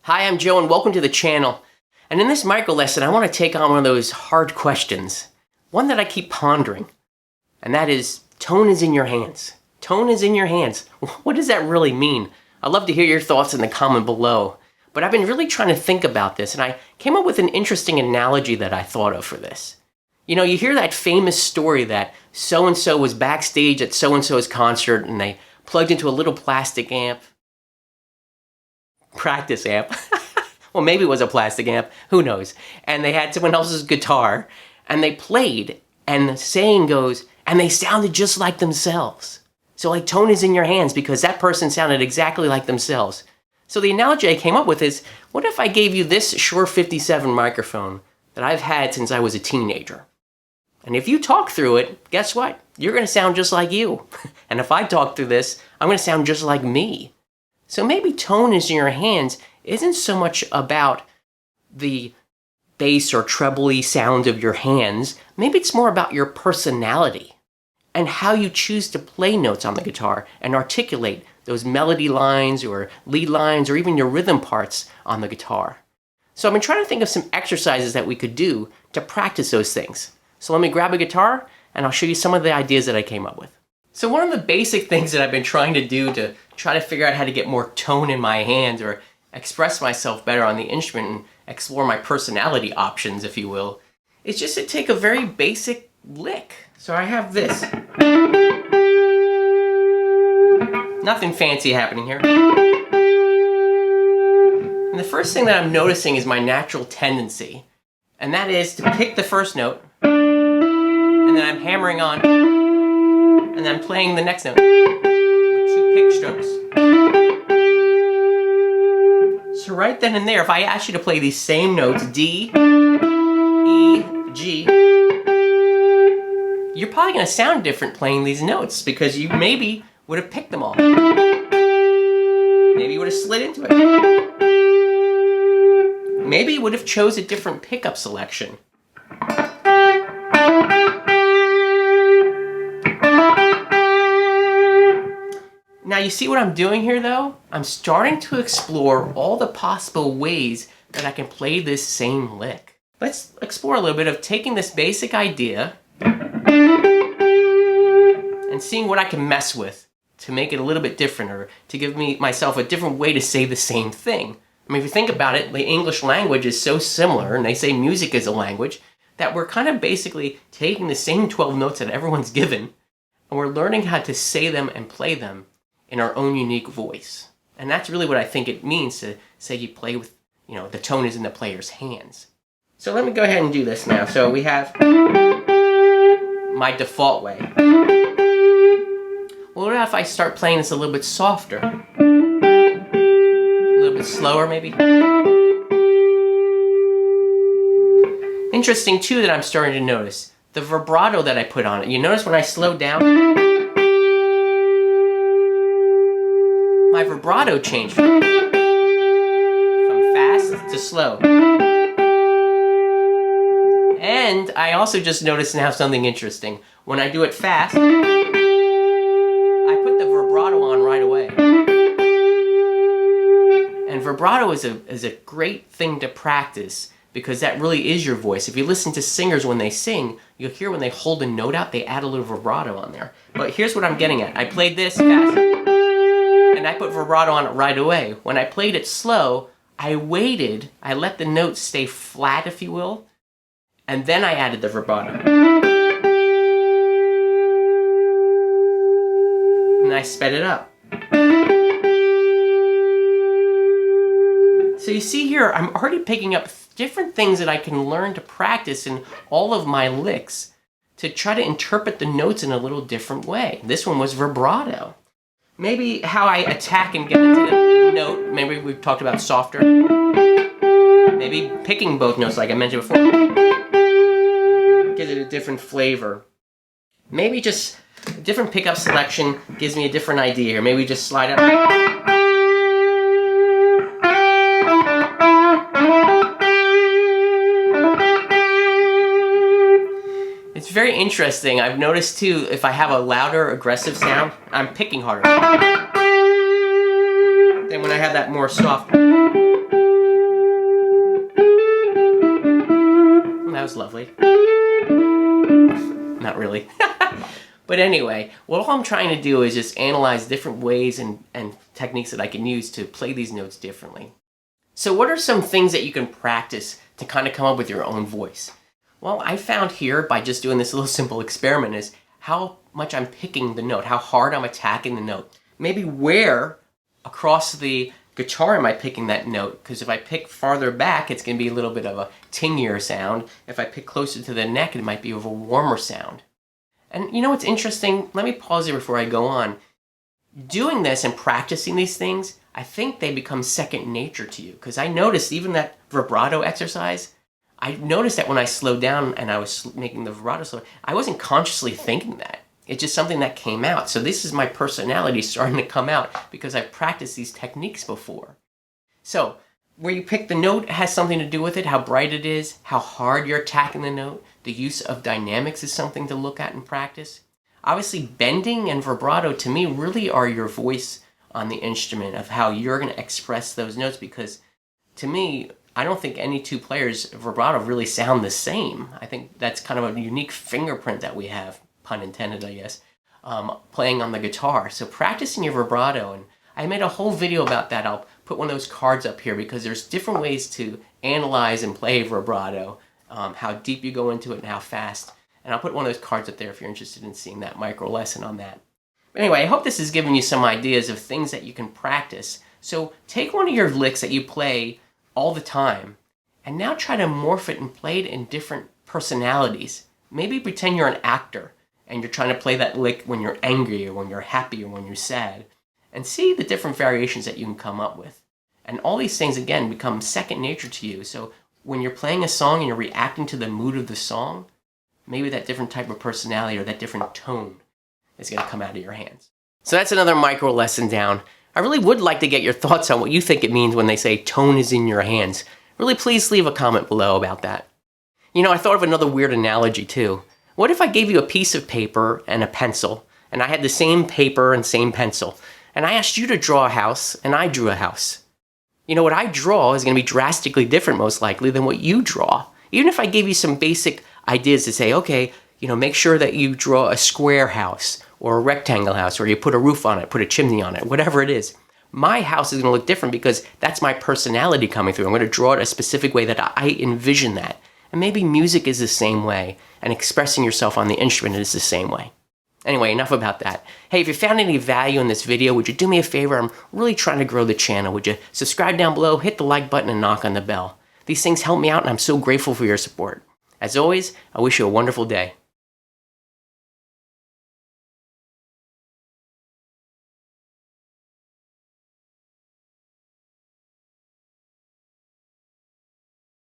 Hi, I'm Joe and welcome to the channel. And in this micro lesson, I want to take on one of those hard questions. One that I keep pondering. And that is, tone is in your hands. Tone is in your hands. What does that really mean? I'd love to hear your thoughts in the comment below. But I've been really trying to think about this, and I came up with an interesting analogy that I thought of for this. You know, you hear that famous story that so-and-so was backstage at so-and-so's concert and they plugged into a little plastic amp. Practice amp. Well, maybe it was a plastic amp. Who knows? And they had someone else's guitar and they played, and the saying goes, and they sounded just like themselves. So like, tone is in your hands because that person sounded exactly like themselves. So the analogy I came up with is, what if I gave you this Shure 57 microphone that I've had since I was a teenager? And if you talk through it, guess what? You're going to sound just like you. And if I talk through this, I'm going to sound just like me. So maybe tone is in your hands isn't so much about the bass or trebly sound of your hands. Maybe it's more about your personality and how you choose to play notes on the guitar and articulate those melody lines or lead lines or even your rhythm parts on the guitar. So I've been trying to think of some exercises that we could do to practice those things. So let me grab a guitar and I'll show you some of the ideas that I came up with. So one of the basic things that I've been trying to do to try to figure out how to get more tone in my hands or express myself better on the instrument and explore my personality options, if you will, is just to take a very basic lick. So I have this. Nothing fancy happening here. And the first thing that I'm noticing is my natural tendency, and that is to pick the first note, and then I'm hammering on, and then I'm playing the next note with two pick strokes. So right then and there, if I ask you to play these same notes, D, E, G, you're probably going to sound different playing these notes because you maybe would have picked them all. Maybe you would have slid into it. Maybe you would have chose a different pickup selection. Now you see what I'm doing here though? I'm starting to explore all the possible ways that I can play this same lick. Let's explore a little bit of taking this basic idea and seeing what I can mess with to make it a little bit different or to give myself a different way to say the same thing. I mean, if you think about it, the English language is so similar, and they say music is a language, that we're kind of basically taking the same 12 notes that everyone's given, and we're learning how to say them and play them in our own unique voice. And that's really what I think it means to say you play with, the tone is in the player's hands. So let me go ahead and do this now. So we have my default way. Well, what if I start playing this a little bit softer? A little bit slower, maybe? Interesting, too, that I'm starting to notice the vibrato that I put on it. You notice when I slow down, my vibrato changed from fast to slow. And I also just noticed now something interesting. When I do it fast, I put the vibrato on right away. And vibrato is a great thing to practice because that really is your voice. If you listen to singers when they sing, you'll hear when they hold a note out, they add a little vibrato on there. But here's what I'm getting at. I played this fast, and I put vibrato on it right away. When I played it slow, I waited, I let the notes stay flat, if you will, and then I added the vibrato. And I sped it up. So you see here, I'm already picking up different things that I can learn to practice in all of my licks to try to interpret the notes in a little different way. This one was vibrato. Maybe how I attack and get into the note, maybe we've talked about softer. Maybe picking both notes like I mentioned before. Gives it a different flavor. Maybe just a different pickup selection gives me a different idea here. Maybe just slide up. It's very interesting. I've noticed too, if I have a louder, aggressive sound, I'm picking harder than when I have that more soft. was lovely. Not really. But anyway, what all I'm trying to do is just analyze different ways and techniques that I can use to play these notes differently. So what are some things that you can practice to kind of come up with your own voice? Well, I found here by just doing this little simple experiment is how much I'm picking the note, how hard I'm attacking the note. Maybe where across the guitar am I picking that note? Because if I pick farther back, it's going to be a little bit of a tingier sound. If I pick closer to the neck, it might be of a warmer sound. And you know what's interesting? Let me pause here before I go on. Doing this and practicing these things, I think they become second nature to you. Because I noticed even that vibrato exercise, I noticed that when I slowed down and I was making the vibrato slow, I wasn't consciously thinking that. It's just something that came out. So this is my personality starting to come out because I've practiced these techniques before. So where you pick the note has something to do with it, how bright it is, how hard you're attacking the note. The use of dynamics is something to look at and practice. Obviously, bending and vibrato to me really are your voice on the instrument of how you're going to express those notes, because to me, I don't think any two players' vibrato really sound the same. I think that's kind of a unique fingerprint that we have, pun intended, I guess, playing on the guitar. So practicing your vibrato, and I made a whole video about that. I'll put one of those cards up here because there's different ways to analyze and play vibrato, how deep you go into it and how fast. And I'll put one of those cards up there if you're interested in seeing that micro lesson on that. But anyway, I hope this has given you some ideas of things that you can practice. So take one of your licks that you play all the time and now try to morph it and play it in different personalities. Maybe pretend you're an actor and you're trying to play that lick when you're angry or when you're happy or when you're sad, and see the different variations that you can come up with. And all these things, again, become second nature to you. So when you're playing a song and you're reacting to the mood of the song, maybe that different type of personality or that different tone is going to come out of your hands. So that's another micro lesson down. I really would like to get your thoughts on what you think it means when they say tone is in your hands. Really, please leave a comment below about that. You know, I thought of another weird analogy too. What if I gave you a piece of paper and a pencil, and I had the same paper and same pencil, and I asked you to draw a house, and I drew a house? You know, what I draw is going to be drastically different, most likely, than what you draw. Even if I gave you some basic ideas to say, okay, you know, make sure that you draw a square house or a rectangle house, or you put a roof on it, put a chimney on it, whatever it is. My house is going to look different because that's my personality coming through. I'm going to draw it a specific way that I envision that. And maybe music is the same way, and expressing yourself on the instrument is the same way. Anyway, enough about that. Hey, if you found any value in this video, would you do me a favor? I'm really trying to grow the channel. Would you subscribe down below, hit the like button, and knock on the bell? These things help me out, and I'm so grateful for your support. As always, I wish you a wonderful day.